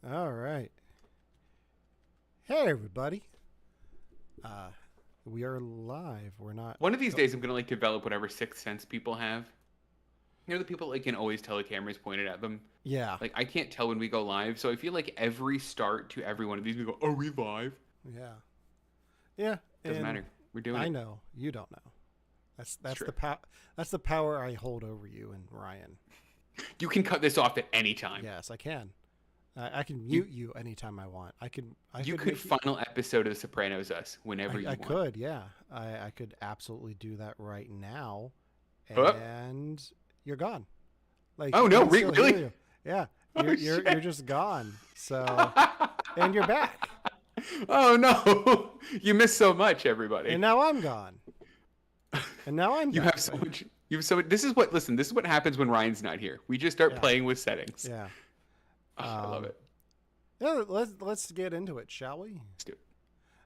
All right. Hey, everybody. We are live. We're not. One of these days, I'm gonna develop whatever sixth sense people have. The people can always tell the camera's pointed at them. Yeah. I can't tell when we go live, so I feel like every start to every one of these, we go, "Are we live?" Yeah. Yeah. Doesn't And matter. We're doing I it. know you don't know. That's It's that's true. the that's the power I hold over you and Ryan. You can cut this off at any time. Yes, I can. I can You mute you anytime I want. I could. I you could could make you. final episode of The Sopranos us whenever I you want. could. Yeah. I could absolutely do that right now, Oh, and you're gone. Like oh I no, can still hear really? you. Yeah. Oh You're shit! just gone. So and you're back. Oh no, you missed so much, And everybody. now I'm gone. And now I'm You back. have so much. You have so much. This is what. Listen, this is what happens when Ryan's not here. We just start Yeah. playing with settings. Yeah. Oh, I love Um, it. yeah, let's get into it, shall we? Let's do it.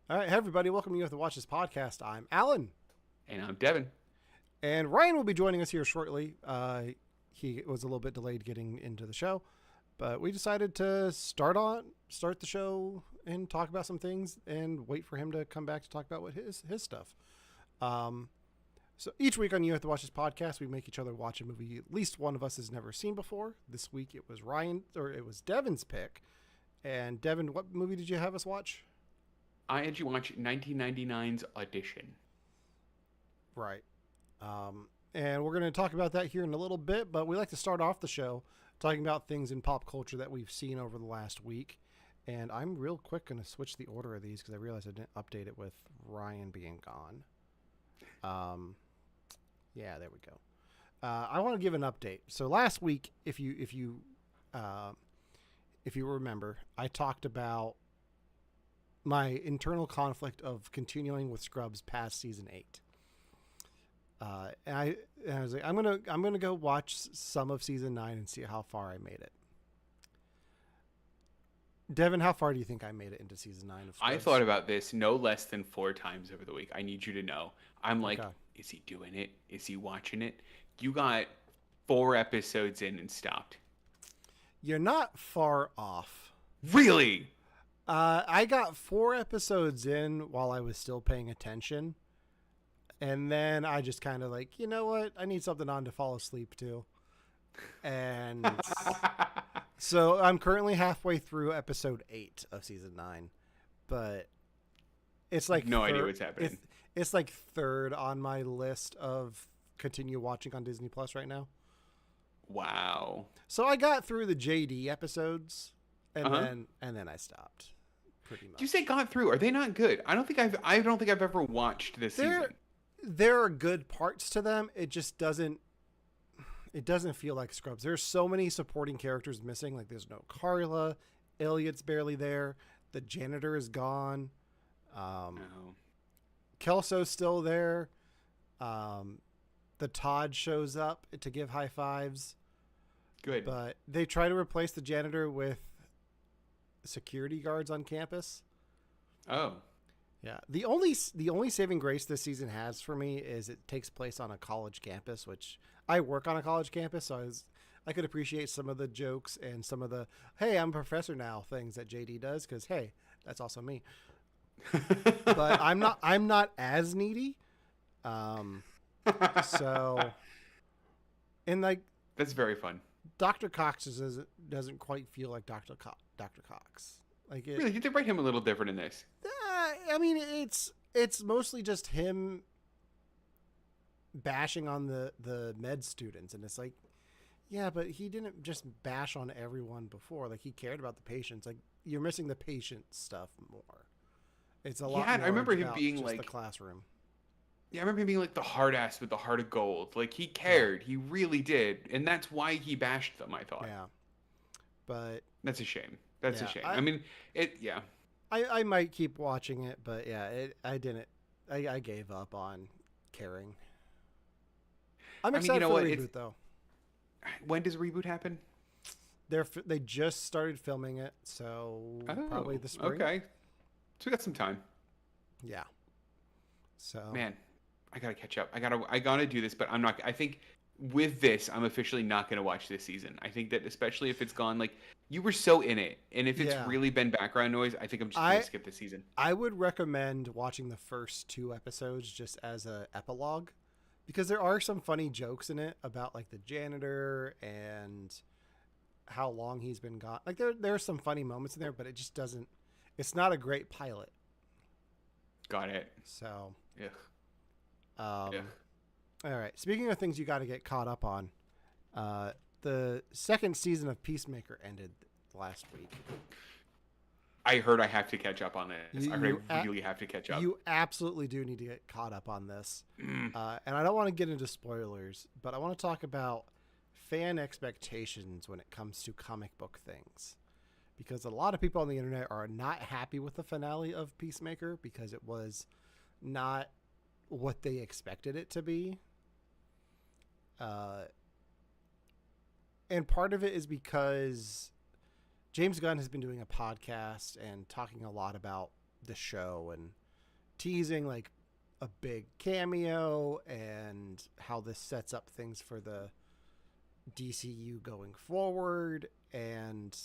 All right, hey everybody, welcome you to Watch This Podcast. I'm Alan, And I'm Devon. and Ryan will be joining us here shortly. He was a little bit delayed getting into the show, but we decided to start the show and talk about some things, and wait for him to come back to talk about what his stuff. Um, so each week on You Have to Watch This Podcast, we make each other watch a movie at least one of us has never seen before. This week it was Devon's pick. And Devon, what movie did you have us watch? I had you watch 1999's Audition. Right. And we're going to talk about that here in a little bit, but we like to start off the show talking about things in pop culture that we've seen over the last week. And I'm real quick going to switch the order of these because I realized I didn't update it with Ryan being gone. Yeah, there we go. I want to give an update. So last week, if you remember, I talked about my internal conflict of continuing with Scrubs past season 8. And I was like, I'm gonna go watch some of season 9 and see how far I made it. Devin, how far do you think I made it into season 9 of I Scrubs? thought about this no less than 4 times over the week. I need you to know. I'm like, Okay. is he doing it? Is he watching it? You got 4 episodes in and stopped. You're not far off. Really? I got 4 episodes in while I was still paying attention. And then I just kind of like, you know what? I need something on to fall asleep to. And so I'm currently halfway through episode 8 of season 9. But it's like No idea what's happening. It's like third on my list of continue watching on Disney Plus right now. Wow. So I got through the JD episodes and Uh-huh. then I stopped. Pretty much. Did you say got through? Are they not good? I don't think I've ever watched this season. There are good parts to them. It just doesn't feel like Scrubs. There's so many supporting characters missing. Like there's no Carla, Elliot's barely there, the janitor is gone, No. Kelso's still there, the Todd shows up to give high fives, Good. but they try to replace the janitor with security guards on campus. Oh. Yeah, the only saving grace this season has for me is it takes place on a college campus, which I work on a college campus, so I could appreciate some of the jokes and some of the "Hey, I'm a professor now" things that JD does because hey, that's also me. But I'm not as needy, so and like That's very fun. Dr. Cox doesn't quite feel like Dr. Cox. Like it, Really, you did write him a little different in this. I mean, it's mostly just him bashing on the med students, and it's like, yeah, but he didn't just bash on everyone before. Like he cared about the patients. Like you're missing the patient stuff more. It's a lot. Yeah, More I remember him about being just like the classroom. Yeah, I remember him being like the hard ass with the heart of gold. Like he cared, he really did, and that's why he bashed them. I thought Yeah, but that's a shame. That's a yeah, shame. I mean, it. Yeah, I might keep watching it, but yeah, I didn't. I gave up on caring. I'm I mean, you excited know for what? the It's reboot though. when does reboot happen? They just started filming it, so probably the spring. Okay, so we got some time. Yeah. So Man, I gotta catch up. I gotta do this, but I'm not. I think with this, I'm officially not going to watch this season. I think that especially if it's gone, like, you were so in it, and if it's Yeah. really been background noise, I think I'm just going to skip this season. I would recommend watching the first 2 episodes just as a epilogue, because there are some funny jokes in it about like the janitor and how long he's been gone. Like there are some funny moments in there, but it just doesn't. It's not a great pilot. Got it. So. Yeah. All right. Speaking of things you got to get caught up on, the second season of Peacemaker ended last week. I heard I have to catch up on this. I really have to catch up. You absolutely do need to get caught up on this. And I don't want to get into spoilers, but I want to talk about fan expectations when it comes to comic book things. Because a lot of people on the internet are not happy with the finale of Peacemaker because it was not what they expected it to be. And part of it is because James Gunn has been doing a podcast and talking a lot about the show and teasing like a big cameo and how this sets up things for the DCU going forward. And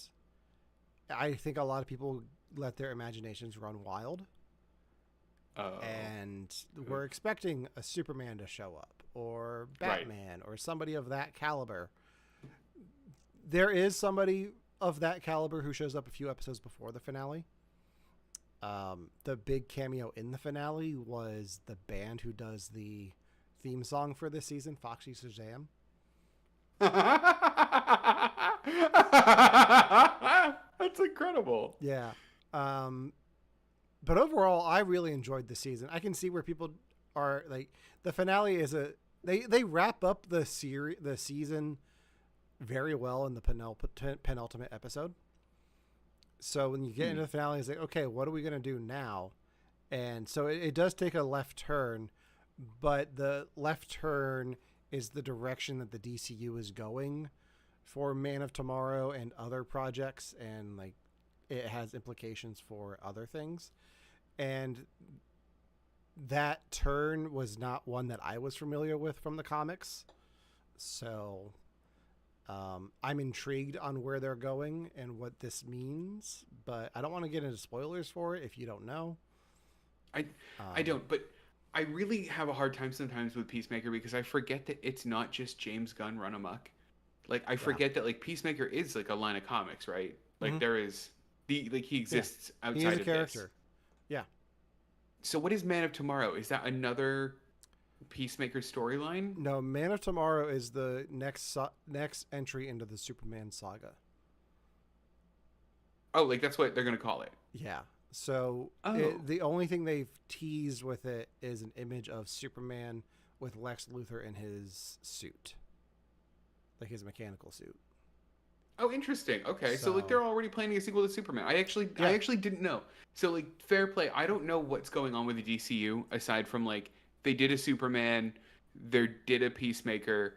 I think a lot of people let their imaginations run wild. And we're expecting a Superman to show up or Batman or somebody of that caliber. There is somebody of that caliber who shows up a few episodes before the finale. The big cameo in the finale was the band who does the theme song for this season, Foxy Shazam. That's incredible. Yeah. But overall, I really enjoyed the season. I can see where people are like, the finale is they wrap up the season very well in the penultimate episode. So when you get into the finale, it's like, okay, what are we going to do now? And so it does take a left turn, but the left turn is the direction that the DCU is going for Man of Tomorrow and other projects. And like, it has implications for other things. And that turn was not one that I was familiar with from the comics. So I'm intrigued on where they're going and what this means, but I don't want to get into spoilers for it if you don't know. I don't, but I really have a hard time sometimes with Peacemaker because I forget that it's not just James Gunn run amok. Like I forget that like Peacemaker is like a line of comics, right? Like there is he exists outside he is a of character. This. Yeah. So what is Man of Tomorrow? Is that another Peacemaker storyline? No, Man of Tomorrow is the next entry into the Superman saga. Oh, like that's what they're gonna call it. Yeah. So the only thing they've teased with it is an image of Superman with Lex Luthor in his suit, like his mechanical suit. Oh, interesting. Okay, so like they're already planning a sequel to Superman. I actually didn't know. So like, fair play. I don't know what's going on with the DCU aside from like they did a Superman, they did a Peacemaker,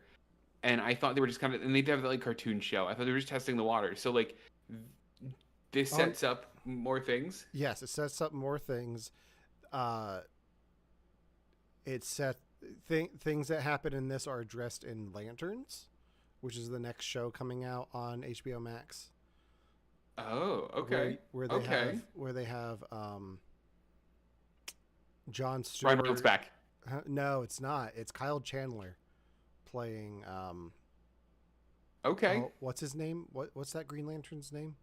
and I thought they were just kind of, and they did have that like cartoon show. I thought they were just testing the water. So like, this sets up more things. Yes, it sets up more things. It set things that happen in this are addressed in Lanterns, which is the next show coming out on HBO Max. Oh, okay. Where they have Jon Stewart. Ryan Reynolds back. No, it's not. It's Kyle Chandler playing. Okay. What's his name? What's that Green Lantern's name?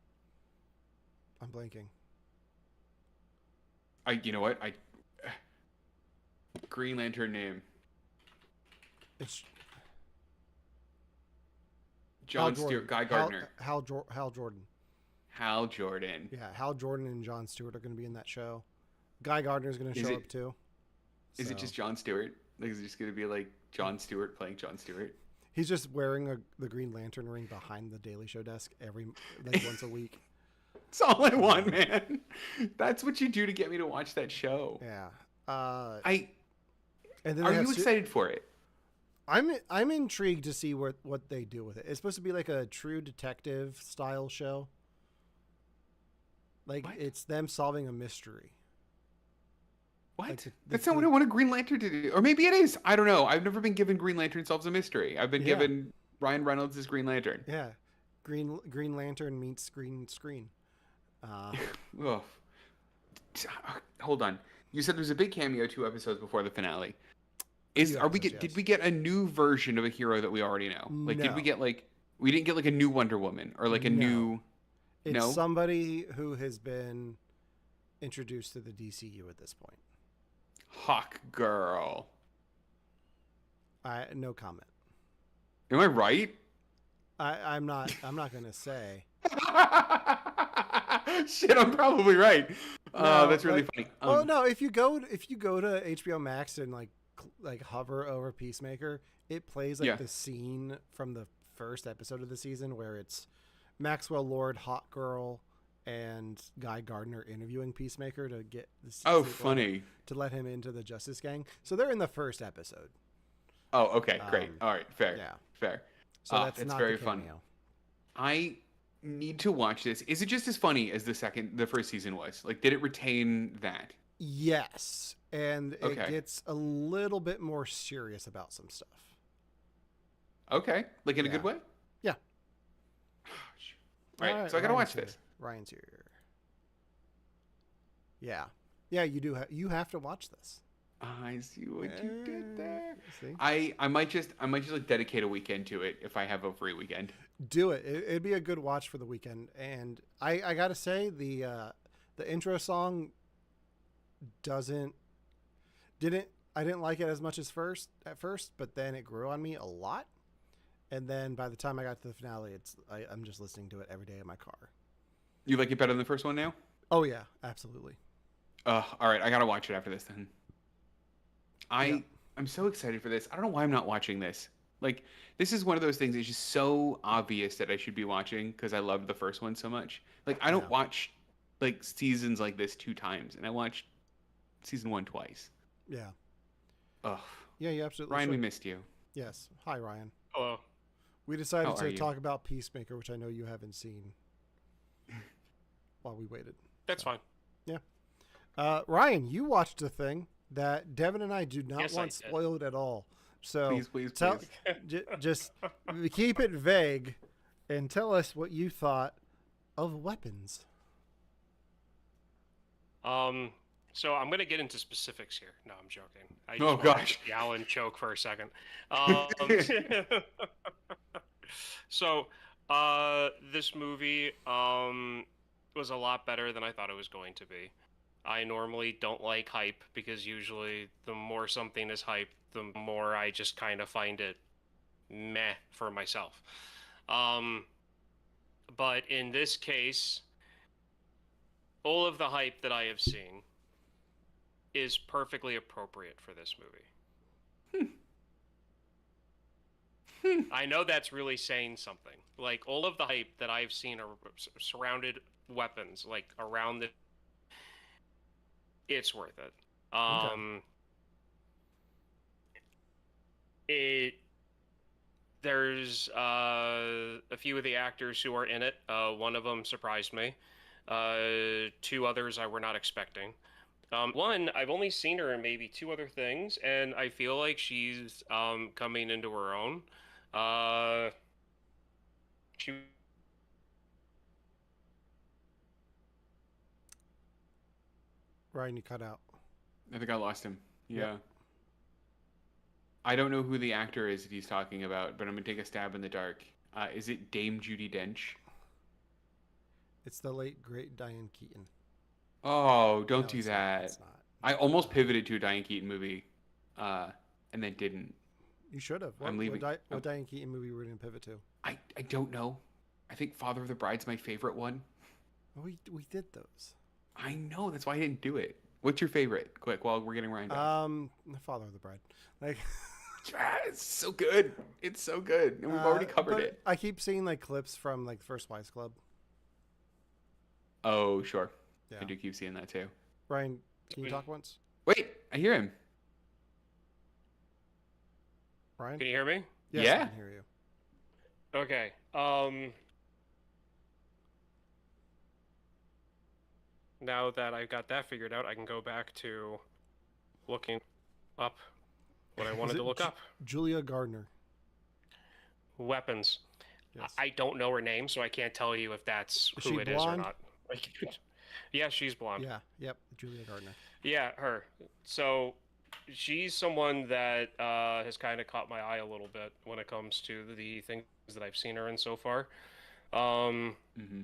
I'm blanking. You know what? Green Lantern name. It's Jon Stewart, Guy Gardner. Hal Jordan. Hal Jordan. Yeah, Hal Jordan and Jon Stewart are going to be in that show. Guy Gardner is going to show up too. Is it just Jon Stewart? Like, is it just going to be like Jon Stewart playing Jon Stewart? He's just wearing the Green Lantern ring behind the Daily Show desk once a week. That's all I want, man. That's what you do to get me to watch that show. Yeah. Are you excited for it? I'm intrigued to see what they do with it. It's supposed to be like a True Detective style show. Like it's them solving a mystery. What? Like That's not what I want a Green Lantern to do. Or maybe it is. I don't know. I've never been given Green Lantern solves a mystery. I've been yeah, given Ryan Reynolds as Green Lantern. yeah. Green Lantern meets green screen. Uh, Ugh. Hold on. You said there's a big cameo 2 episodes before the finale. few Are we episodes, did yes. we get a new version of a hero that we already know? Like did we No, get we didn't get like a new Wonder Woman or like a no. new It's no? somebody who has been introduced to the DCU at this point. Hawk Girl. No comment. Am I right? I'm not. I'm not gonna say. Shit, I'm probably right. No, That's really like, funny. well, no. If you go to HBO Max and like hover over Peacemaker, it plays like Yeah. the scene from the first episode of the season where it's Maxwell Lord, Hot Girl, and Guy Gardner interviewing Peacemaker to get this. Oh, funny. To let him into the Justice Gang. So they're in the first episode. Oh, okay, great. All right, fair. Yeah. Fair. So that's not very the fun. cameo. I need to watch this. Is it just as funny as the first season was? Like, did it retain that? Yes, and it Okay. gets a little bit more serious about some stuff. Okay, like in a good Yeah. way. Yeah. All right, so I gotta Ryan's watch here. this. Ryan's here. Yeah, yeah, you do. You have to watch this. I see what you did there. See? I might just like dedicate a weekend to it if I have a free weekend. Do it. It'd be a good watch for the weekend. And I gotta say the intro song I didn't like it as much as at first, but then it grew on me a lot. And then by the time I got to the finale, I'm just listening to it every day in my car. You like it better than the first one now? Oh yeah, absolutely. All right, I gotta watch it after this then. I'm so excited for this. I don't know why I'm not watching this. Like, this is one of those things that's just so obvious that I should be watching because I loved the first one so much. Like, I don't watch like seasons like this 2 times, and I watched season 1 twice. Yeah. Ugh. Yeah, you absolutely Ryan, should. we missed you. Yes. Hi, Ryan. Hello. We decided How are to you? talk about Peacemaker, which I know you haven't seen while we waited. That's fine. Ryan, you watched a thing that Devon and I do not Yes, I want did. spoiled at all. So Please, please, tell, please. just keep it vague and tell us what you thought of weapons. So I'm gonna get into specifics here. No, I'm joking. I just Oh, wanted gosh. to yell and choke for a second. So, this movie was a lot better than I thought it was going to be. I normally don't like hype because usually the more something is hype, the more I just kind of find it meh for myself. But in this case, all of the hype that I have seen is perfectly appropriate for this movie. I know that's really saying something. Like, all of the hype that I've seen surrounded weapons, like around the, it's worth it. There's a few of the actors who are in it. One of them surprised me. 2 others I were not expecting. One, I've only seen her in maybe 2 other things, and I feel like she's coming into her own. She Ryan, you cut out. I think I lost him. Yeah. Yep. I don't know who the actor is that he's talking about, but I'm gonna take a stab in the dark. Is it Dame Judi Dench? It's the late great Diane Keaton. Oh, don't No, do it's not. that. It's not. I almost pivoted to a Diane Keaton movie, and then didn't. You should have. I'm leaving. What Diane Keaton movie were we going to pivot to? I don't know. I think Father of the Bride's my favorite one. We did those. I know. That's why I didn't do it. What's your favorite? Quick, while we're getting Ryan done. The Father of the Bride. Like, It's so good. It's so good, and we've already covered but it. I keep seeing like clips from like the First Wives Club. Oh, sure. Yeah. I do keep seeing that too. Ryan, can you talk once? Wait, I hear him. Ryan? Can you hear me? Yes, Yeah. I can hear you. Okay. Now that I've got that figured out, I can go back to looking up what I Is wanted it to look up. Julia Gardner? Weapons. Yes. I don't know her name, so I can't tell you if that's Is who she it is or blonde? not. Yeah, she's blonde. Yeah. Yep. Julia Gardner. Yeah, her. So she's someone that has kind of caught my eye a little bit when it comes to the things that I've seen her in so far. Mm-hmm.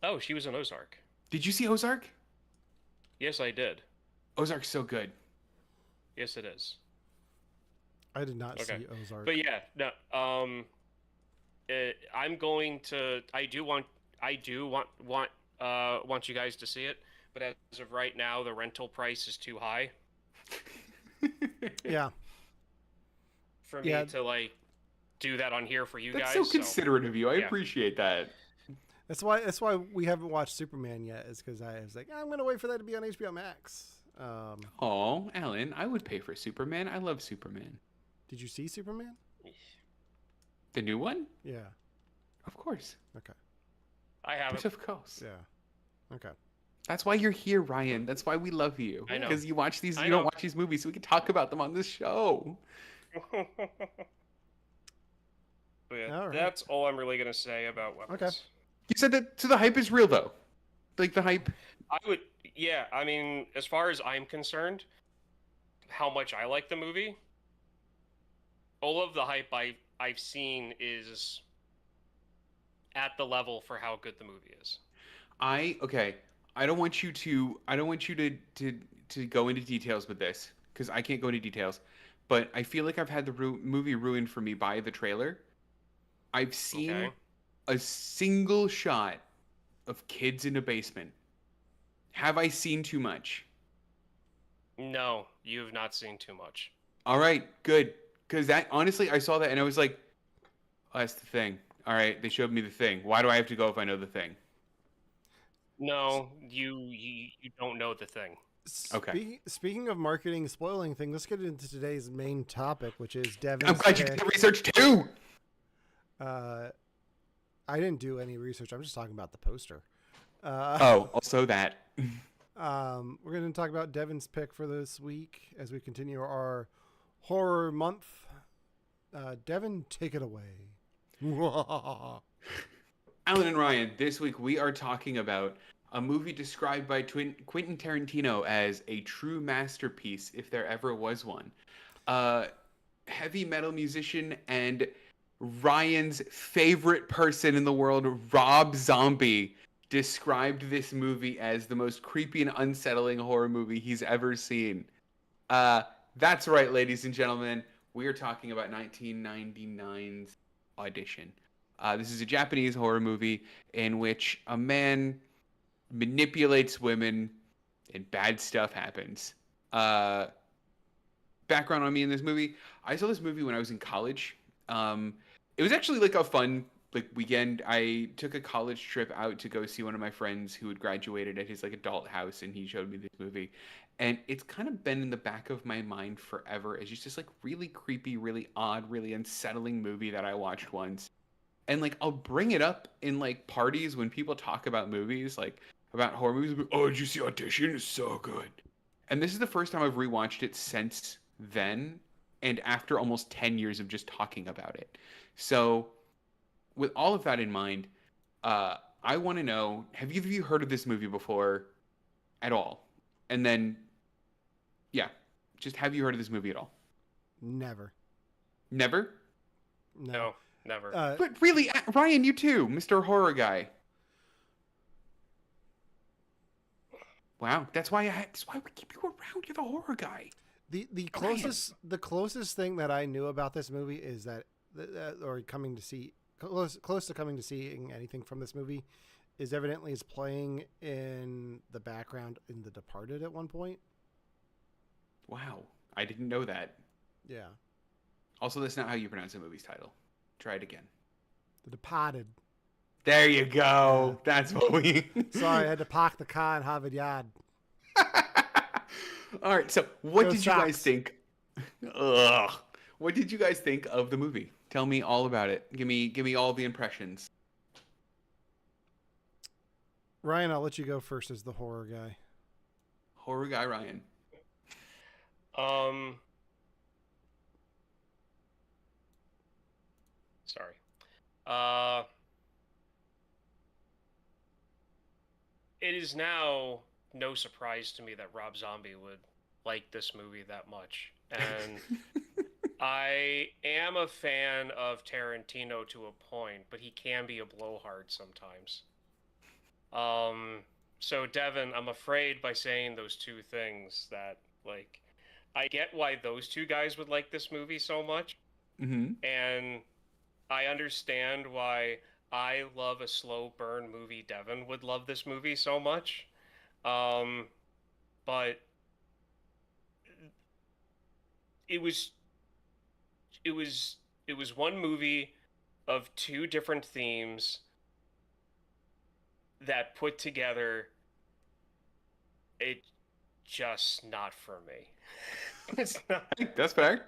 Oh, she was in Ozark. Did you see Ozark? Yes, I did. Ozark's so good. Yes, it is. I did not Okay. see Ozark. But yeah, no. I'm going to. I do want you guys to see it, but as of right now, the rental price is too high Yeah. for me to like do that on here for you That's guys. so considerate of you. I yeah. appreciate that. That's why we haven't watched Superman yet. Is because I was like, I'm gonna wait for that to be on HBO Max. Oh, Alan, I would pay for Superman. I love Superman. Did you see Superman? The new one? Yeah. Of course. Okay. I haven't. Of course. Yeah. Okay. That's why you're here, Ryan. That's why we love you. I know. Because you watch these. I You know. don't watch these movies, so we can talk about them on this show. But yeah, All right. that's all I'm really gonna say about weapons. Okay. You said that. So the hype is real, though. Like the hype. I would. Yeah. I mean, as far as I'm concerned, how much I like the movie, all of the hype I've seen is at the level for how good the movie is. Okay. I don't want you to go into details with this because I can't go into details. But I feel like I've had the movie ruined for me by the trailer. I've seen a single shot of kids in a basement. Have I seen too much? No, you have not seen too much. All right, good. Because that, honestly, I saw that and I was like, oh, that's the thing. All right, they showed me the thing. Why do I have to go if I know the thing? No, you don't know the thing. Okay. Speaking of marketing spoiling thing, let's get into today's main topic, which is Devon's I'm glad you did the research too. I didn't do any research. I'm just talking about the poster. Also that. We're going to talk about Devon's pick for this week as we continue our horror month. Devon, take it away. Alan and Ryan, this week we are talking about a movie described by Quentin Tarantino as a true masterpiece, if there ever was one. Heavy metal musician and Ryan's favorite person in the world, Rob Zombie, described this movie as the most creepy and unsettling horror movie he's ever seen. That's right, ladies and gentlemen. We are talking about 1999's Audition. This is a Japanese horror movie in which a man manipulates women and bad stuff happens. Background on me in this movie. I saw this movie when I was in college. It was actually like a fun weekend. I took a college trip out to go see one of my friends who had graduated at his adult house, and he showed me this movie. And it's kind of been in the back of my mind forever as just this really creepy, really odd, really unsettling movie that I watched once. And I'll bring it up in parties when people talk about movies, about horror movies. Like, oh, did you see Audition? It's so good. And this is the first time I've rewatched it since then, and after almost 10 years of just talking about it. So, with all of that in mind, I want to know: have either of you heard of this movie before, at all? And then, yeah, just have you heard of this movie at all? Never. Never? No, never. But really, Ryan, you too, Mr. Horror Guy. Wow, that's why we keep you around. You're the horror guy. The closest thing that I knew about this movie is that or coming to see close to coming to seeing anything from this movie is evidently is playing in the background in The Departed at one point. Wow, I didn't know that. Yeah. Also, that's not how you pronounce the movie's title. Try it again. The Departed. There you go. That's what we. Sorry, I had to park the car in Harvard Yard. All right. So, what did you sucks. guys think? Ugh. What did you guys think of the movie? Tell me all about it. Give me all the impressions. Ryan, I'll let you go first as the horror guy. Horror guy Ryan. Um, sorry. Uh, it is now no surprise to me that Rob Zombie would like this movie that much. And I am a fan of Tarantino to a point, but he can be a blowhard sometimes. So Devon, I'm afraid by saying those two things that, like, I get why those two guys would like this movie so much, Mm-hmm. and I understand why I love a slow burn movie. Devon would love this movie so much. Um, but it was it was it was one movie of two different themes that put together. It just not for me. It's not. That's fair.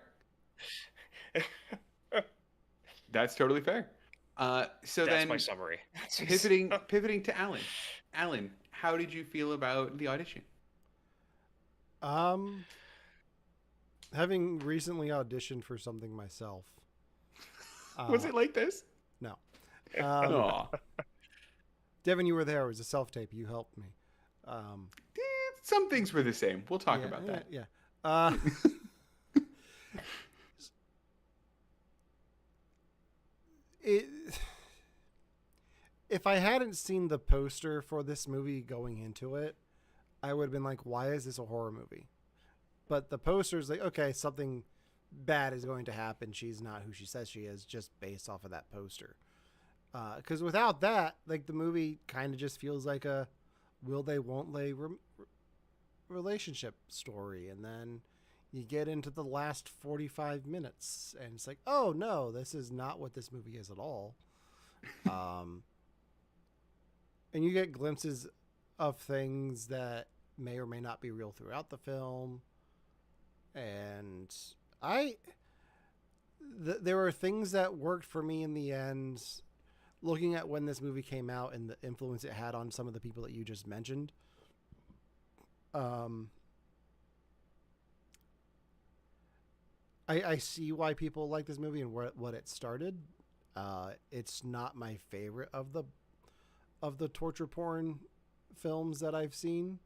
That's totally fair. So That's then my summary. pivoting to Alan. Alan, how did you feel about the audition? Having recently auditioned for something myself. Was it like this? No. Aw. Devin, you were there. It was a self-tape. You helped me. Some things were the same. We'll talk about that. Yeah. If I hadn't seen the poster for this movie going into it, I would have been like, why is this a horror movie? But the poster's like, okay, something bad is going to happen. She's not who she says she is, just based off of that poster. Because without that, like, the movie kind of just feels like a will they, won't they relationship story. And then you get into the last 45 minutes and it's like, oh no, this is not what this movie is at all. And you get glimpses of things that may or may not be real throughout the film. And there were things that worked for me in the end, looking at when this movie came out and the influence it had on some of the people that you just mentioned. I see why people like this movie and what it started. It's not my favorite of the torture porn films that I've seen.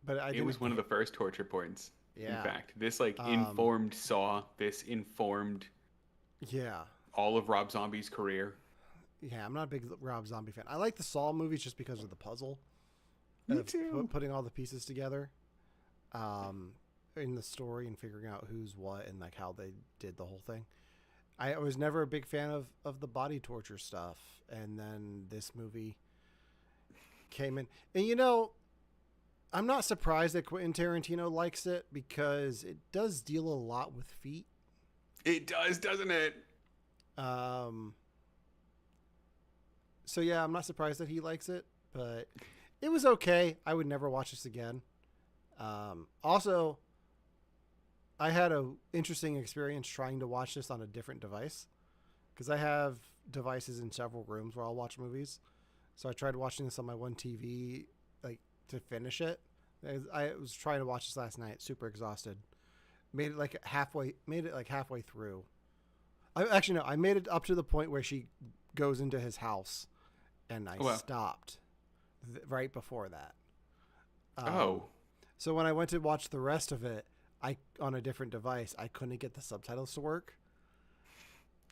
But It was one of the first torture porns. Yeah. In fact, this informed Saw. This informed. Yeah. All of Rob Zombie's career. Yeah, I'm not a big Rob Zombie fan. I like the Saw movies just because of the puzzle. Me too. Putting all the pieces together, in the story and figuring out who's what and like how they did the whole thing. I was never a big fan of the body torture stuff, and then this movie came in, and I'm not surprised that Quentin Tarantino likes it because it does deal a lot with feet. It does, doesn't it? So yeah, I'm not surprised that he likes it, but it was okay. I would never watch this again. Also, I had an interesting experience trying to watch this on a different device because I have devices in several rooms where I'll watch movies. So I tried watching this on my one TV, like, to finish it. I was trying to watch this last night, super exhausted. Made it like halfway through. I made it up to the point where she goes into his house, and I stopped right before that. So when I went to watch the rest of it, on a different device, I couldn't get the subtitles to work.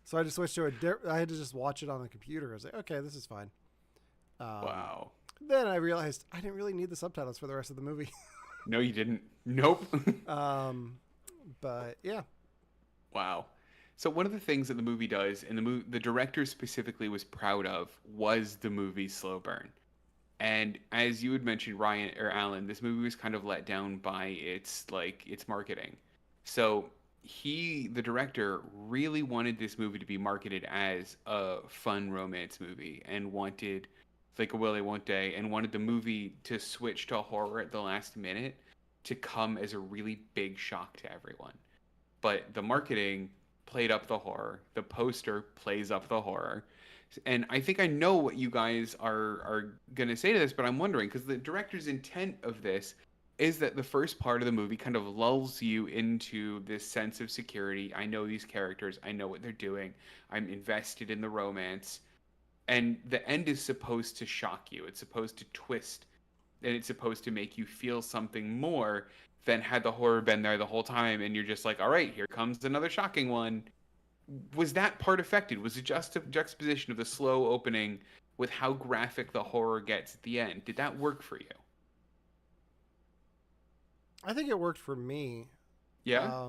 So I just switched to I had to just watch it on the computer. I was like, okay, this is fine. Wow. Then I realized I didn't really need the subtitles for the rest of the movie. No, you didn't. Nope. But yeah. Wow. So one of the things that the movie does, and the director specifically was proud of, was the movie's slow burn. And as you had mentioned, Ryan or Alan, this movie was kind of let down by its marketing. So the director, really wanted this movie to be marketed as a fun romance movie, and wanted like a will they won't they, and wanted the movie to switch to horror at the last minute to come as a really big shock to everyone. But the marketing played up the horror. The poster plays up the horror. And I think I know what you guys are going to say to this, but I'm wondering, because the director's intent of this is that the first part of the movie kind of lulls you into this sense of security. I know these characters, I know what they're doing, I'm invested in the romance. And the end is supposed to shock you. It's supposed to twist, and it's supposed to make you feel something more than had the horror been there the whole time and you're just like, all right, here comes another shocking one. Was that part affected? Was it just a juxtaposition of the slow opening with how graphic the horror gets at the end? Did that work for you? I think it worked for me. Yeah.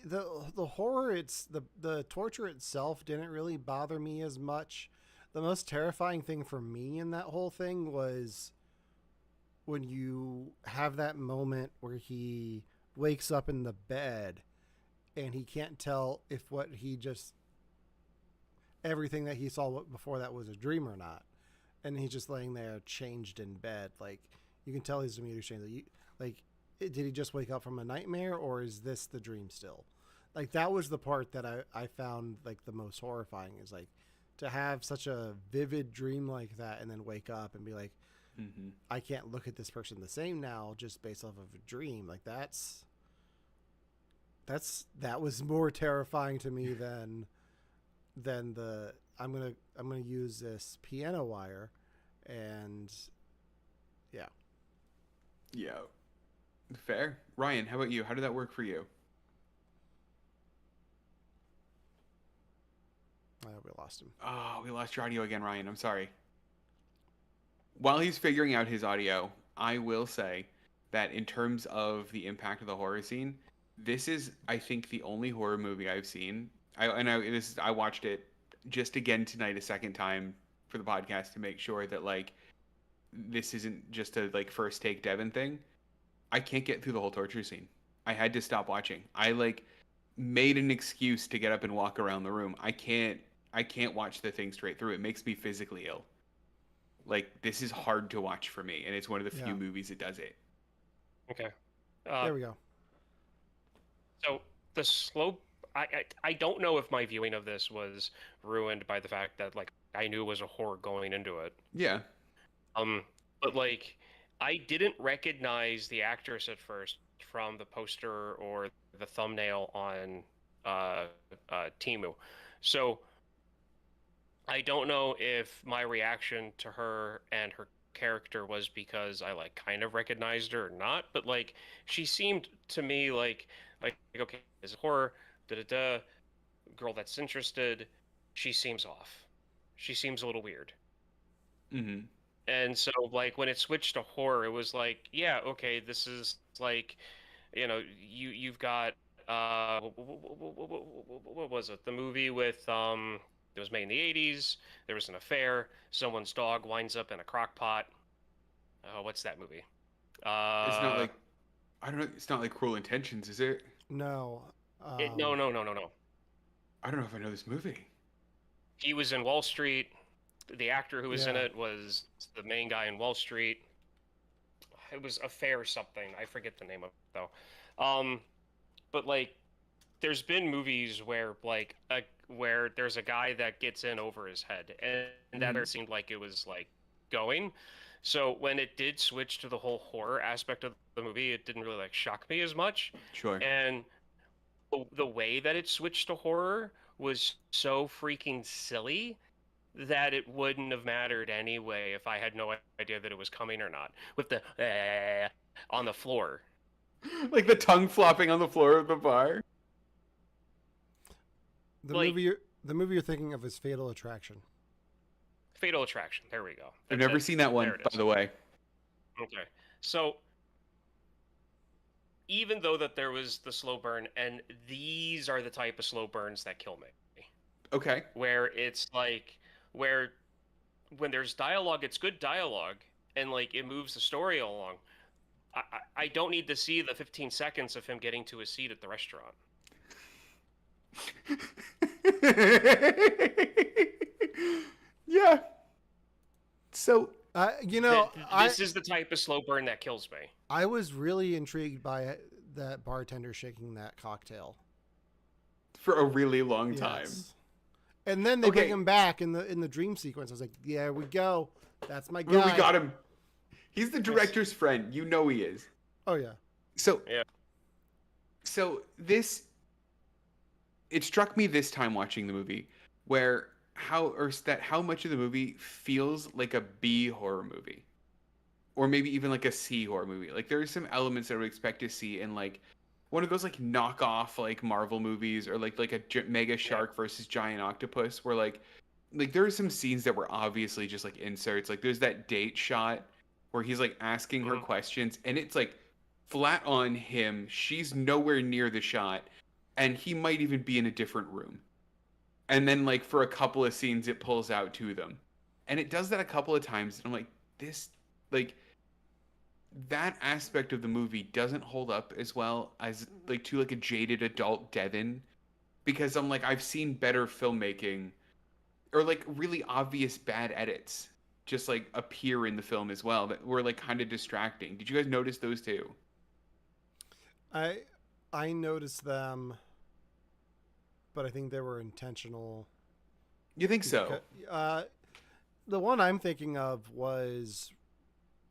The horror, the torture itself didn't really bother me as much. The most terrifying thing for me in that whole thing was when you have that moment where he wakes up in the bed and he can't tell if what he just everything that he saw before that was a dream or not, and he's just laying there changed in bed. Like, you can tell he's immediately changed. Like, did he just wake up from a nightmare, or is this the dream still? Like, that was the part that I found like the most horrifying, is like to have such a vivid dream like that and then wake up and be like, I can't look at this person the same now just based off of a dream. Like, that was more terrifying to me than the I'm gonna use this piano wire, and yeah. Fair. Ryan, how about you? How did that work for you? We lost him. Oh, we lost your audio again, Ryan. I'm sorry. While he's figuring out his audio, I will say that in terms of the impact of the horror scene, this is, I think, the only horror movie I've seen. I watched it just again tonight a second time for the podcast to make sure that like this isn't just a like first take Devon thing. I can't get through the whole torture scene. I had to stop watching. I like made an excuse to get up and walk around the room. I can't watch the thing straight through. It makes me physically ill. Like, this is hard to watch for me, and it's one of the few movies that does it. Okay. There we go. So the slow, I don't know if my viewing of this was ruined by the fact that like I knew it was a horror going into it. Yeah. But like I didn't recognize the actress at first from the poster or the thumbnail on Temu. So I don't know if my reaction to her and her character was because I like kind of recognized her or not, but like she seemed to me like okay, this is horror, girl that's interested, she seems off. She seems a little weird. Mm-hmm. And so like when it switched to horror, it was like, yeah, okay, this is like, you know, you've got what was it? The movie with it was made in the 80s. There was an affair. Someone's dog winds up in a crock pot. What's that movie? It's not like, I don't know. It's not like Cruel Intentions, is it? No. No. I don't know if I know this movie. He was in Wall Street. The actor who was in it was the main guy in Wall Street. It was Affair something. I forget the name of it though. But like, there's been movies where like where there's a guy that gets in over his head, and that seemed like it was like going. So when it did switch to the whole horror aspect of the movie, it didn't really like shock me as much. Sure. And the way that it switched to horror was so freaking silly that it wouldn't have mattered anyway if I had no idea that it was coming or not. With the on the floor. Like the tongue flopping on the floor of the bar. The movie you're thinking of is Fatal Attraction. Fatal Attraction. There we go. I've never seen that one, by the way. Okay. So even though that there was the slow burn, and these are the type of slow burns that kill me. Okay. Where it's like, where when there's dialogue, it's good dialogue, and like it moves the story along. I don't need to see the 15 seconds of him getting to his seat at the restaurant. Yeah. So, this is the type of slow burn that kills me. I was really intrigued by that bartender shaking that cocktail for a really long time. And then they bring him back in the dream sequence. I was like, "There we go. That's my guy. We got him." He's the director's friend. You know he is. Oh yeah. So Yeah. so this it struck me this time watching the movie where how much of the movie feels like a B horror movie, or maybe even like a C horror movie. Like there are some elements that I would expect to see in like one of those like knockoff like Marvel movies, or like mega shark versus giant octopus, where like there are some scenes that were obviously just like inserts. Like there's that date shot where he's like asking her questions, and it's like flat on him. She's nowhere near the shot, and he might even be in a different room. And then like for a couple of scenes, it pulls out to them, and it does that a couple of times. And I'm like, this like that aspect of the movie doesn't hold up as well as like to like a jaded adult Devon, because I'm like, I've seen better filmmaking or like really obvious bad edits just like appear in the film as well that were like kind of distracting. Did you guys notice those too? I noticed them, but I think they were intentional. You think so? The one I'm thinking of was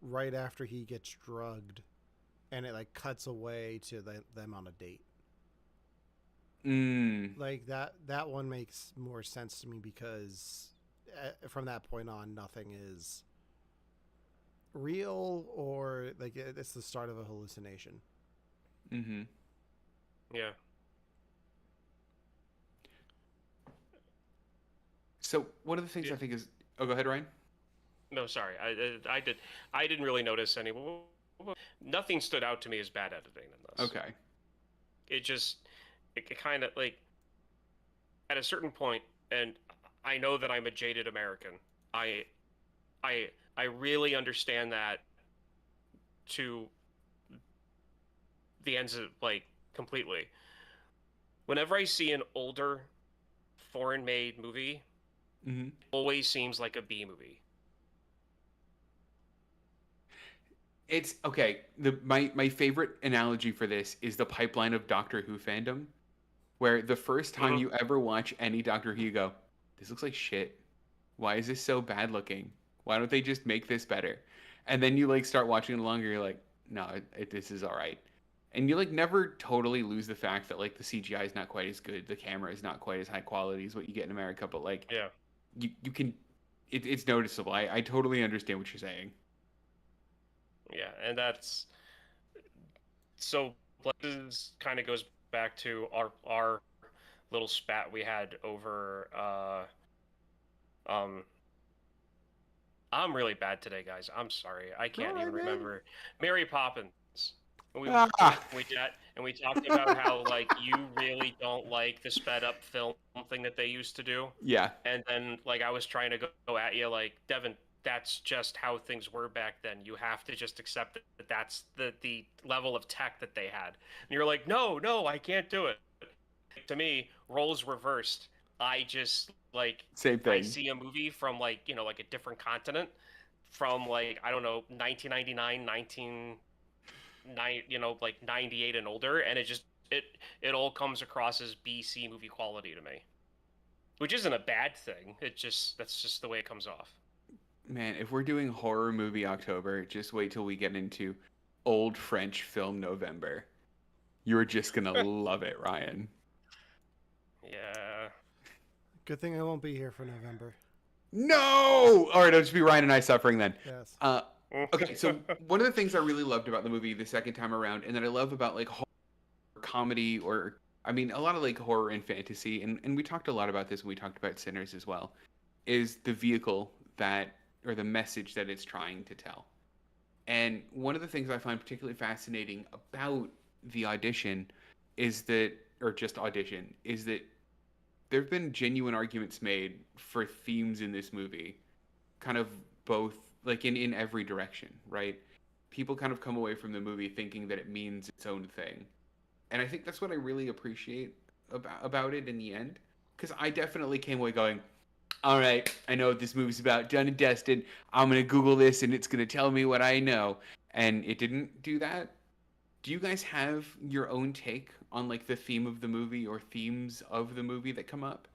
right after he gets drugged, and it like cuts away to them on a date. Like that one makes more sense to me because from that point on, nothing is real, or like it's the start of a hallucination. Mm-hmm. Yeah. So one of the things I think is, oh, go ahead, Ryan. No, sorry. I didn't really notice any. Nothing stood out to me as bad editing in this. Okay. It kind of like at a certain point, and I know that I'm a jaded American. I really understand that to the ends of like completely. Whenever I see an older foreign-made movie, Mm-hmm. always seems like a B movie. It's okay. My favorite analogy for this is the pipeline of Doctor Who fandom, where the first time you ever watch any Doctor Who, you go, "This looks like shit. Why is this so bad looking? Why don't they just make this better?" And then you like start watching it longer, you're like, "No, this is all right." And you like never totally lose the fact that like the CGI is not quite as good, the camera is not quite as high quality as what you get in America, but like Yeah. you can, it's noticeable. I totally understand what you're saying. Yeah, and that's so. This kind of goes back to our little spat we had over. I'm really bad today, guys. I'm sorry. I can't even remember. Mary Poppins. We talked about how like you really don't like the sped up film thing that they used to do. Yeah. And then like I was trying to go at you like, Devon, that's just how things were back then. You have to just accept that that's the level of tech that they had. And you're like, no, I can't do it. To me, roles reversed. I just like Same thing. I see a movie from like, like a different continent from like, I don't know, 1999, like 98 and older, and it all comes across as BC movie quality to me. Which isn't a bad thing. That's just the way it comes off. Man, if we're doing horror movie October, just wait till we get into old French film November. You're just gonna love it, Ryan. Yeah. Good thing I won't be here for November. No! All right, it'll just be Ryan and I suffering then. Yes. Okay, so one of the things I really loved about the movie the second time around, and that I love about like horror, comedy, or I mean a lot of like horror and fantasy, and we talked a lot about this when we talked about Sinners as well, is the vehicle that, or the message that it's trying to tell. And one of the things I find particularly fascinating about the audition is that, or just Audition, is that there have been genuine arguments made for themes in this movie, kind of both, like in every direction, right? People kind of come away from the movie thinking that it means its own thing. And I think that's what I really appreciate about it in the end. Because I definitely came away going, all right, I know what this movie's about, done and dusted. I'm going to Google this and it's going to tell me what I know. And it didn't do that. Do you guys have your own take on like the theme of the movie or themes of the movie that come up?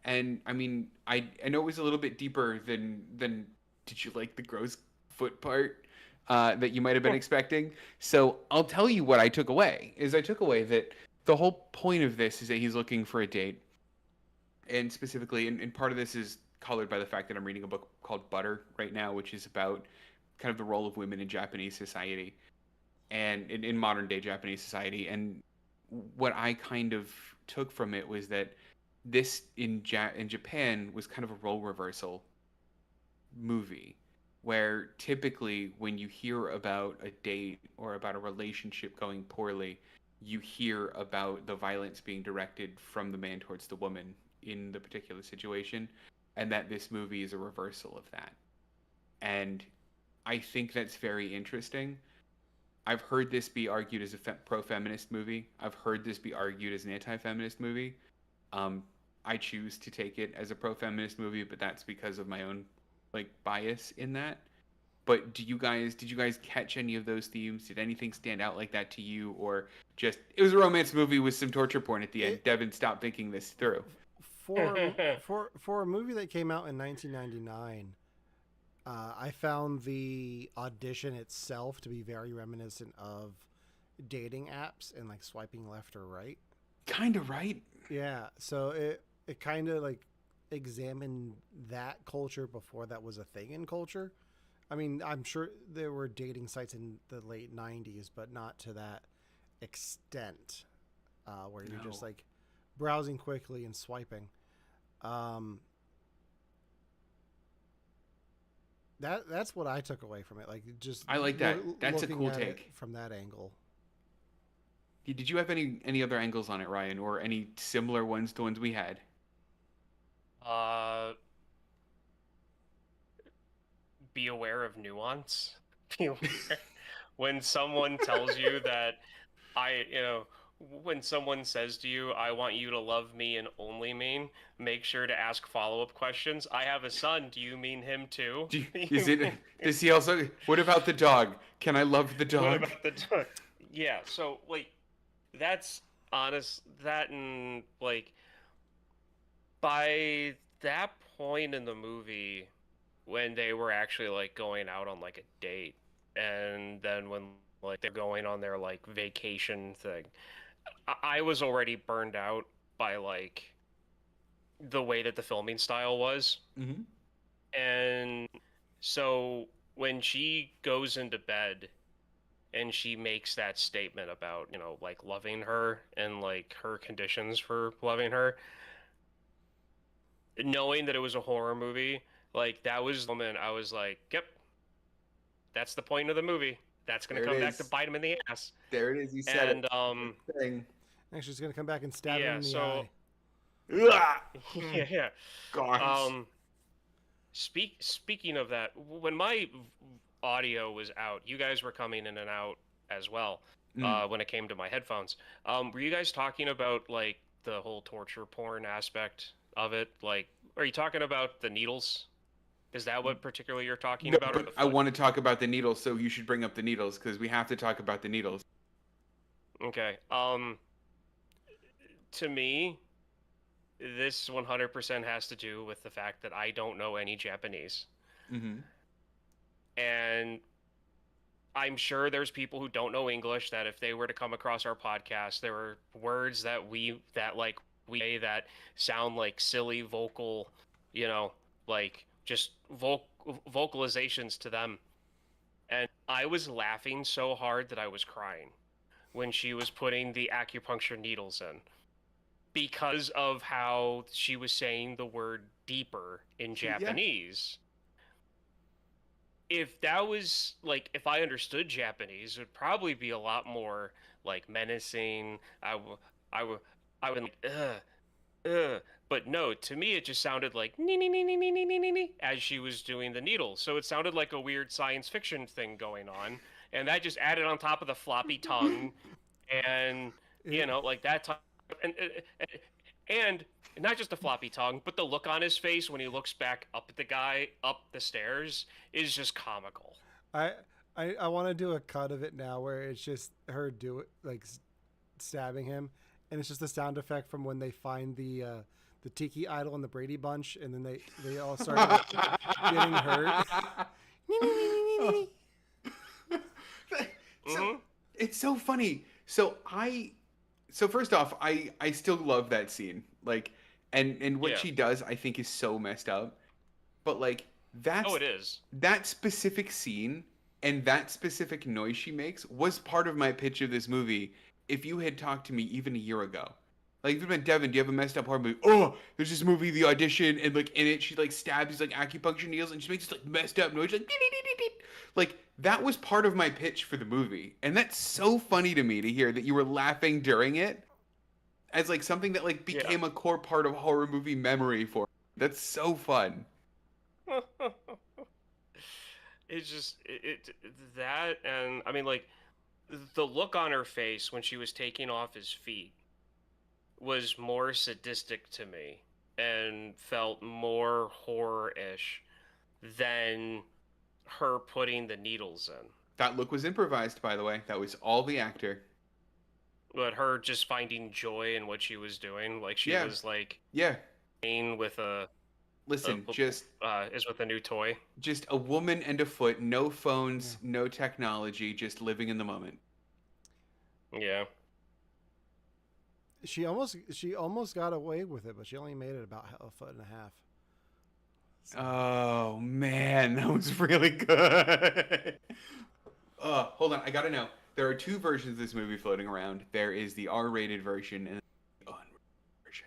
And I mean, I know it was a little bit deeper than did you like the gross foot part that you might have been expecting. So I'll tell you what I took away. I took away that the whole point of this is that he's looking for a date. And specifically, and part of this is colored by the fact that I'm reading a book called Butter right now, which is about kind of the role of women in Japanese society and in modern day Japanese society. And what I kind of took from it was that this in Japan was kind of a role reversal movie, where typically when you hear about a date or about a relationship going poorly, you hear about the violence being directed from the man towards the woman in the particular situation, and that this movie is a reversal of that. And I think that's very interesting. I've heard this be argued as a pro-feminist movie. I've heard this be argued as an anti-feminist movie. I choose to take it as a pro-feminist movie, but that's because of my own bias in that. But did you guys catch any of those themes? Did anything stand out like that to you, or just it was a romance movie with some torture porn at the end? Devon, stop thinking this through. For a movie that came out in 1999, I found the audition itself to be very reminiscent of dating apps and swiping left or right. Kind of right. Yeah, so it kind of examined that culture before that was a thing in culture. I mean, I'm sure there were dating sites in the late 90s, but not to that extent, where you're just browsing quickly and swiping. That's what I took away from it. I like that. That's a cool take from that angle. Did you have any other angles on it, Ryan, or any similar ones to ones we had? Be aware of nuance. When someone tells you that when someone says to you, I want you to love me and only me, make sure to ask follow-up questions. I have a son. Do you mean him too? Does he also, what about the dog? Can I love the dog? What about the dog? Yeah, so that's honest. That and by that point in the movie, when they were actually going out on a date, and then when they're going on their vacation thing, I was already burned out by the way that the filming style was. Mm-hmm. And so when she goes into bed and she makes that statement about loving her and her conditions for loving her, knowing that it was a horror movie, that was the moment I was yep, that's the point of the movie. That's going to come back to bite him in the ass. There it is. You said it. Actually, it's going to come back and stab him in the eye. Yeah. Gosh. Speaking of that, when my audio was out, you guys were coming in and out as well. When it came to my headphones, were you guys talking about the whole torture porn aspect of it? Are you talking about the needles? Is that what particularly you're talking about? Or the I want to talk about the needles, so you should bring up the needles because we have to talk about the needles. Okay. To me, this 100% has to do with the fact that I don't know any Japanese. Mm-hmm. And I'm sure there's people who don't know English that if they were to come across our podcast, there are words that we say that sound like silly vocal, just vocalizations to them. And I was laughing so hard that I was crying when she was putting the acupuncture needles in, because of how she was saying the word deeper in Japanese. Yeah. If that was if I understood Japanese, it would probably be a lot more menacing. I would but no, to me it just sounded like nee, as she was doing the needle. So it sounded like a weird science fiction thing going on, and that just added on top of the floppy tongue, and that tongue, and not just the floppy tongue, but the look on his face when he looks back up at the guy up the stairs is just comical. I want to do a cut of it now where it's just her stabbing him, and it's just the sound effect from when they find the Tiki Idol and the Brady Bunch, and then they all start getting hurt. Oh. So it's so funny. So first off, I still love that scene. Like, and what Yeah. she does, I think, is so messed up. But like Oh, that's it is. that specific scene and that specific noise she makes was part of my pitch of this movie. If you had talked to me even a year ago, like if you'd been Devon, do you have a messed up horror movie? Oh, there's this movie, The Audition, and like in it, she like stabs these like acupuncture needles, and she makes this like messed up noise, like beep, beep, beep, beep, beep. Like that was part of my pitch for the movie, and that's so funny to me to hear that you were laughing during it as like something that like Yeah. became a core part of horror movie memory for me. That's so fun. It's just that, and I mean, like the look on her face when she was taking off his feet was more sadistic to me and felt more horror-ish than her putting the needles in. That look was improvised, by the way. That was all the actor. But her just finding joy in what she was doing, like she Yeah. was like Yeah. playing with Listen, is with a new toy. just a woman and a foot, no phones, no technology, just living in the moment. Yeah. She almost got away with it, but she only made it about a foot and a half. So. Oh man, that was really good. Hold on, I gotta know. There are two versions of this movie floating around. There is the R-rated version and the unrated version.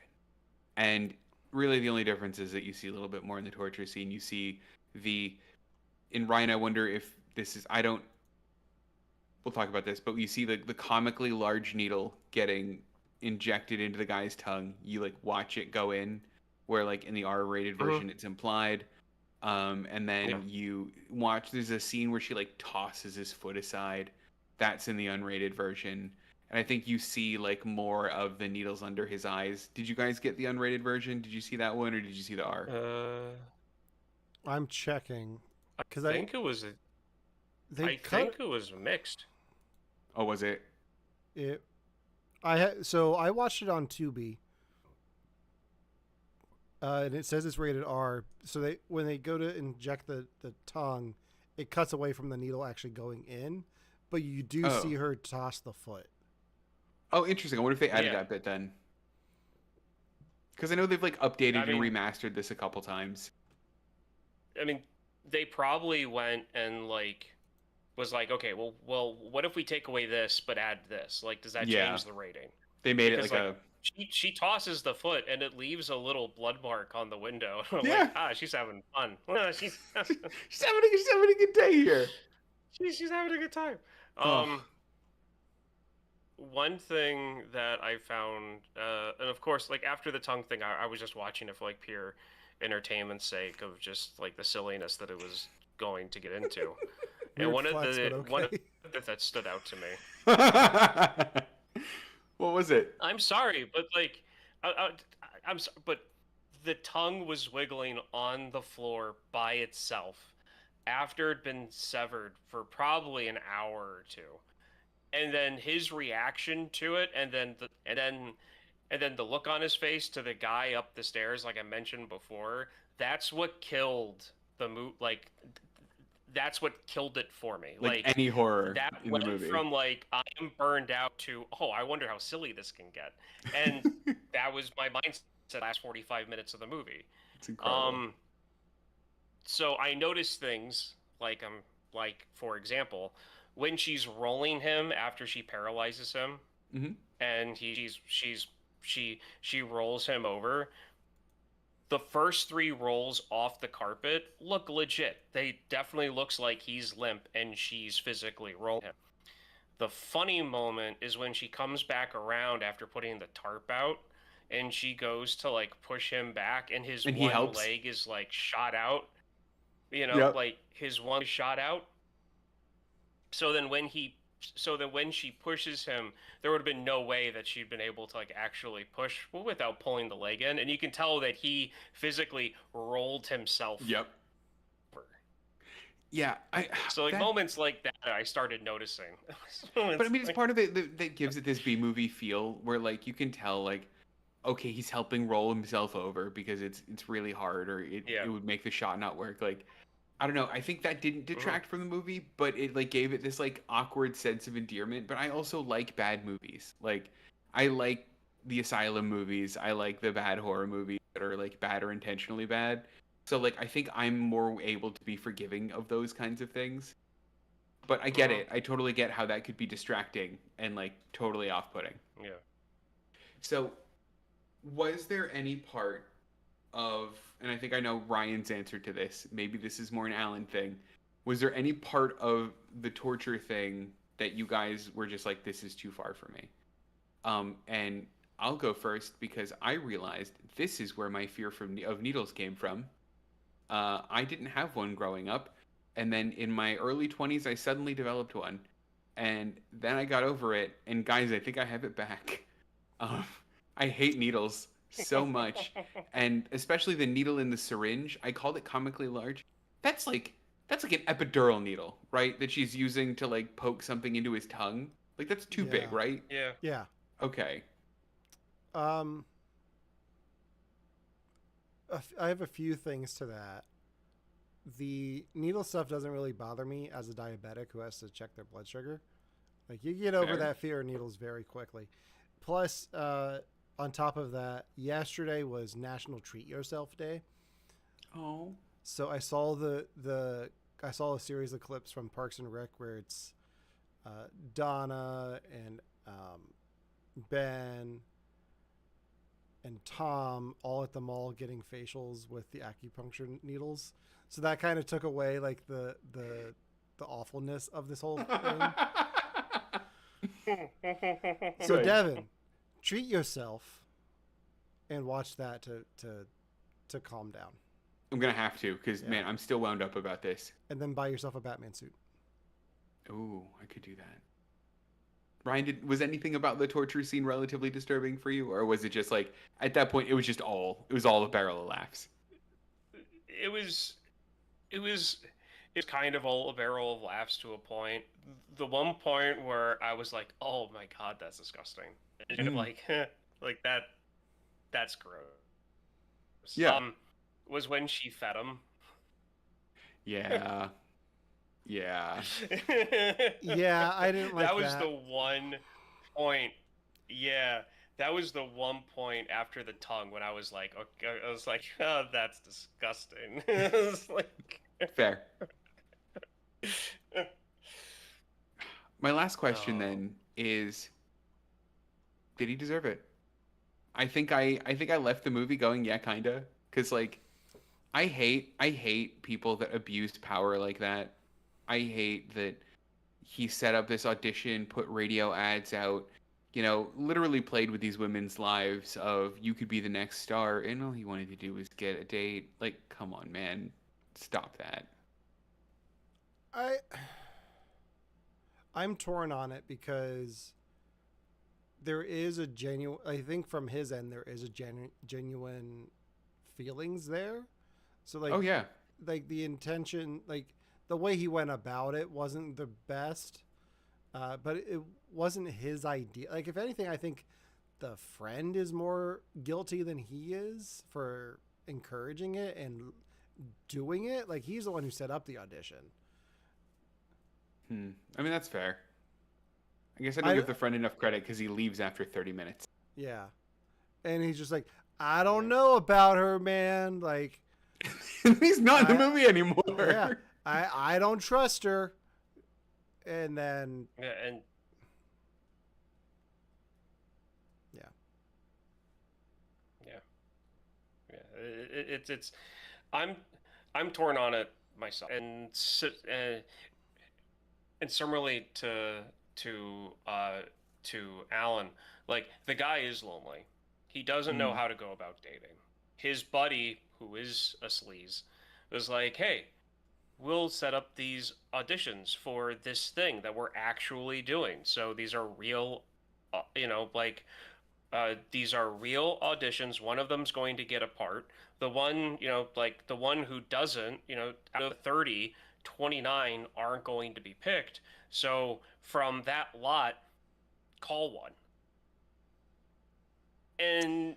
And really the only difference is that you see a little bit more in the torture scene. You see in Ryan, I wonder if this is, we'll talk about this, but you see the comically large needle getting injected into the guy's tongue. You like watch it go in, where like in the R-rated version it's implied. And then you watch, there's a scene where she like tosses his foot aside. That's in the unrated version. And I think you see like more of the needles under his eyes. Did you guys get the unrated version? Did you see that one, or did you see the R? I'm checking because I think it was mixed. Oh, was it? So I watched it on Tubi, and it says it's rated R. So when they go to inject the tongue, it cuts away from the needle actually going in, but you do see her toss the foot. Oh, interesting. I wonder if they added that bit then. Because I know they've like updated and remastered this a couple times. I mean, they probably went and like was like, okay, well, what if we take away this but add this? Like, does that change the rating? They made it like she tosses the foot and it leaves a little blood mark on the window. I'm like, she's having fun. she's having a good day here. She's having a good time. One thing that I found, and of course, like after the tongue thing, I was just watching it for like pure entertainment's sake of just like the silliness that it was going to get into. And one of the that stood out to me. What was it? I'm sorry, but like, I'm sorry, but the tongue was wiggling on the floor by itself after it'd been severed for probably an hour or two. And then his reaction to it, and then the look on his face to the guy up the stairs, like I mentioned before, that's what killed the movie. Like, that's what killed it for me. Like any horror that in went the movie. From like I am burned out to I wonder how silly this can get, and that was my mindset the last 45 minutes of the movie. It's incredible. So I noticed things like for example, when she's rolling him after she paralyzes him, and she rolls him over. The first 3 rolls off the carpet look legit. They definitely looks like he's limp and she's physically rolling him. The funny moment is when she comes back around after putting the tarp out, and she goes to like push him back, and his one leg is like shot out. Like his one shot out. So then when she pushes him, there would have been no way that she'd been able to like actually push without pulling the leg in, and you can tell that he physically rolled himself. Yep. Over. Yeah, moments like that I started noticing. But I mean, it's part of it that gives it this B movie feel, where like you can tell like, okay, he's helping roll himself over because it's really hard, or it would make the shot not work. Like, I don't know. I think that didn't detract from the movie, but it like gave it this like awkward sense of endearment. But I also like bad movies. Like I like the asylum movies. I like the bad horror movies that are like bad or intentionally bad. So like I think I'm more able to be forgiving of those kinds of things. But I get it. I totally get how that could be distracting and like totally off-putting. Yeah. So was there any part of, and I think I know Ryan's answer to this, maybe this is more an Alan thing. Was there any part of the torture thing that you guys were just like, this is too far for me? And I'll go first because I realized this is where my fear of needles came from. I didn't have one growing up. And then in my early 20s, I suddenly developed one. And then I got over it. And guys, I think I have it back. I hate needles so much, and especially the needle in the syringe. I called it comically large. That's like an epidural needle, right? That she's using to like poke something into his tongue. Like that's too big, right? Yeah. Yeah. Okay. I have a few things to that. The needle stuff doesn't really bother me as a diabetic who has to check their blood sugar. Like you get over that fear of needles very quickly. Plus, on top of that, yesterday was National Treat Yourself Day. Oh. So I saw I saw a series of clips from Parks and Rec where it's Donna and Ben and Tom all at the mall getting facials with the acupuncture needles. So that kind of took away like the awfulness of this whole thing. So Devon, treat yourself and watch that to calm down. I'm gonna have to, because man, I'm still wound up about this. And then buy yourself a Batman suit. Ooh, I could do that. Ryan, was anything about the torture scene relatively disturbing for you, or was it just like at that point it was all a barrel of laughs? It's kind of all a barrel of laughs to a point. The one point where I was like, "Oh my god, that's disgusting," and like that's gross. Yeah. Was when she fed him. Yeah. Yeah. Yeah, I didn't like that. That was the one point. Yeah, that was the one point after the tongue when I was like, okay, I was like, oh, that's disgusting. It was like fair. My last question then is, did he deserve it? I think I left the movie going, yeah, kinda, because like, I hate people that abuse power like that. I hate that he set up this audition, put radio ads out, literally played with these women's lives of you could be the next star, and all he wanted to do was get a date. Like, come on, man, stop that. I'm torn on it because there is a genuine, I think from his end, there is a genuine feelings there. So like, oh yeah, like the intention, like the way he went about it wasn't the best, but it wasn't his idea. Like if anything, I think the friend is more guilty than he is for encouraging it and doing it. Like he's the one who set up the audition. I mean, that's fair. I guess I don't give the friend enough credit because he leaves after 30 minutes. Yeah. And he's just like, I don't know about her, man. Like, he's not in the movie anymore. Yeah. I don't trust her. And then. Yeah. It's I'm torn on it myself, and similarly to Alan, like the guy is lonely. He doesn't know how to go about dating. His buddy, who is a sleaze, was like, "Hey, we'll set up these auditions for this thing that we're actually doing. So these are real, these are real auditions. One of them's going to get a part. The one, the one who doesn't, out of 30, 29 aren't going to be picked. So from that lot, call one." And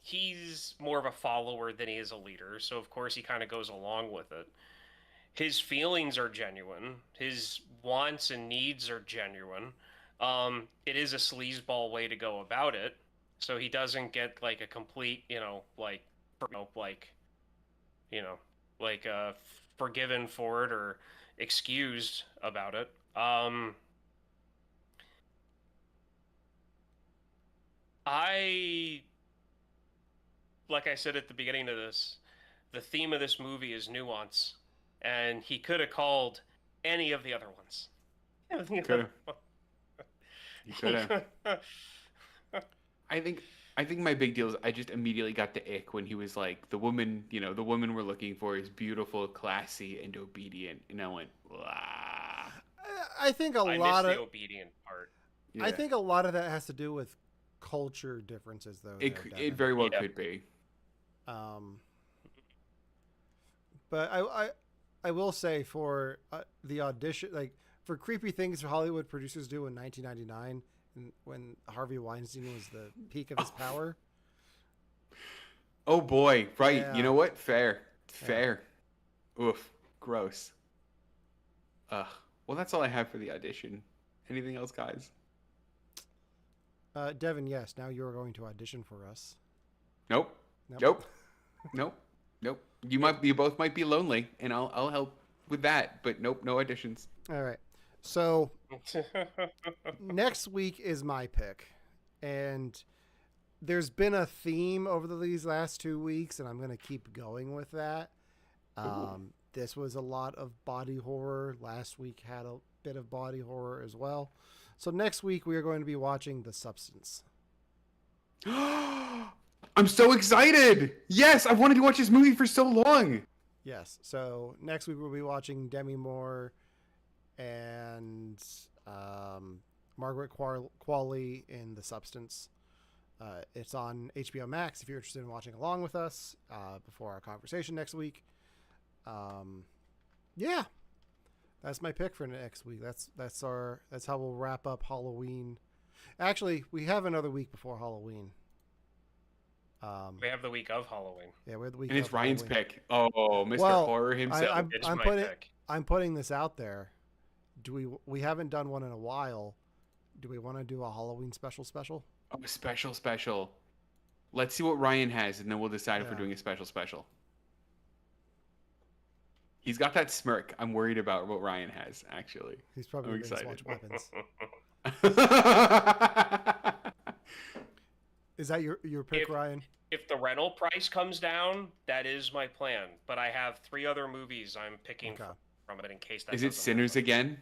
he's more of a follower than he is a leader, so of course he kind of goes along with it. His feelings are genuine. His wants and needs are genuine. It is a sleazeball way to go about it, so he doesn't get like a complete, you know, forgiven for it or excused about it. I, like I said at the beginning of this, the theme of this movie is nuance, and he could have called any of the other ones. Could have. He could have. I think my big deal is I just immediately got the ick when he was like, the woman we're looking for is beautiful, classy, and obedient, and I went, wow. I think I miss the obedient part. Yeah. I think a lot of that has to do with culture differences, though. It very well could be. But I will say for the audition, like for creepy things Hollywood producers do in 1999, when Harvey Weinstein was the peak of his power. Oh boy, right? Yeah. You know what? Fair. Oof, gross. Ugh. Well, that's all I have for the audition. Anything else, guys? Devon, yes. Now you are going to audition for us. Nope. You both might be lonely, and I'll help with that. But nope, no auditions. All right. So next week is my pick, and there's been a theme over these last 2 weeks, and I'm going to keep going with that. This was a lot of body horror. Last week had a bit of body horror as well. So next week we are going to be watching The Substance. I'm so excited! Yes, I've wanted to watch this movie for so long. Yes. So next week we'll be watching Demi Moore and Margaret Qualley in The Substance. It's on HBO Max if you're interested in watching along with us before our conversation next week. Yeah, that's my pick for next week. That's how we'll wrap up Halloween. Actually, we have another week before Halloween. We have the week of Halloween. Yeah, we have the week. And it's Ryan's Halloween. pick. Oh, Mr. Horror himself. I'm putting this out there. We haven't done one in a while. Do we want to do a Halloween special? Oh, special. Let's see what Ryan has, and then we'll decide if we're doing a special. He's got that smirk. I'm worried about what Ryan has, actually. He's probably going to watch Weapons. Is that your pick, Ryan? If the rental price comes down, that is my plan. But I have 3 other movies I'm picking from it in case that. Is it Sinners again?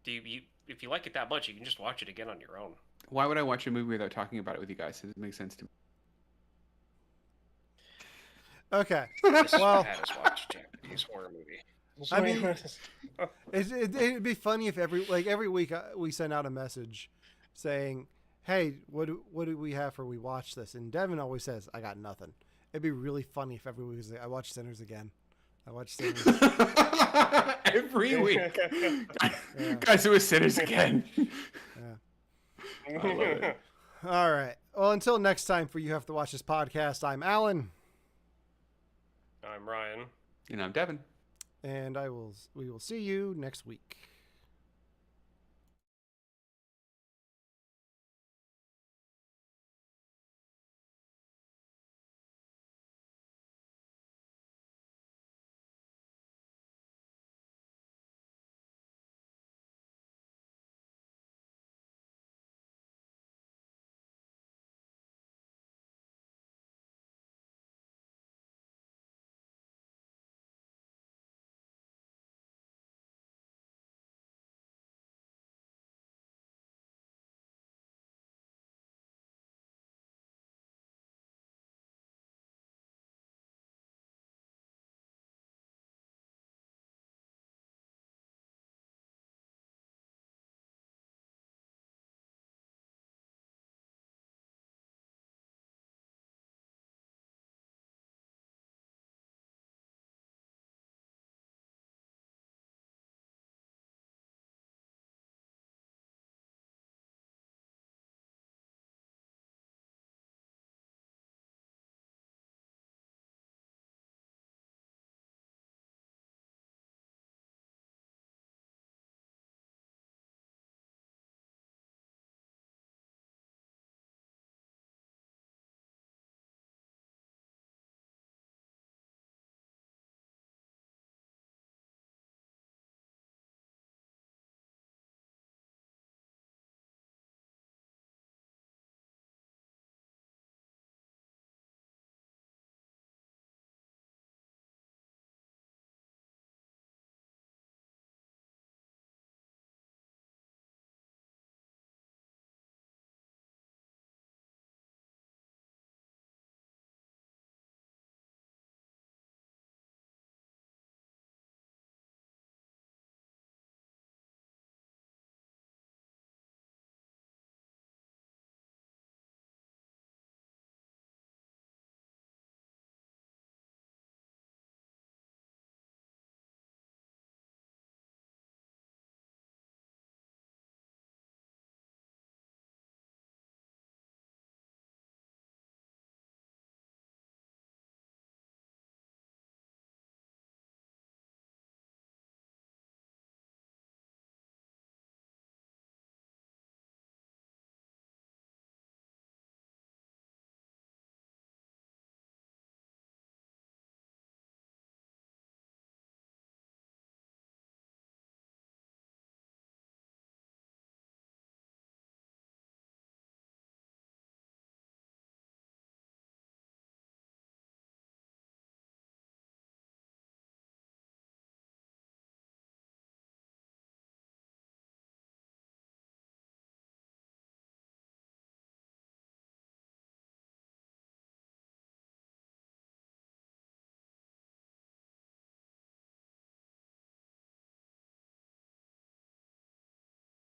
If you like it that much, you can just watch it again on your own. Why would I watch a movie without talking about it with you guys? It doesn't make sense to me. Okay. Well, had us watch a Japanese horror movie. I mean, it'd be funny if every week we send out a message saying, "Hey, what do we have for we watch this?" And Devon always says, "I got nothing." It'd be really funny if every week was like, "I watched Sinners again." Every week. Guys, it was Sinners again. Yeah. I love it. All right. Well, until next time for You Have to Watch This Podcast, I'm Alan. I'm Ryan. And I'm Devon. And we will see you next week.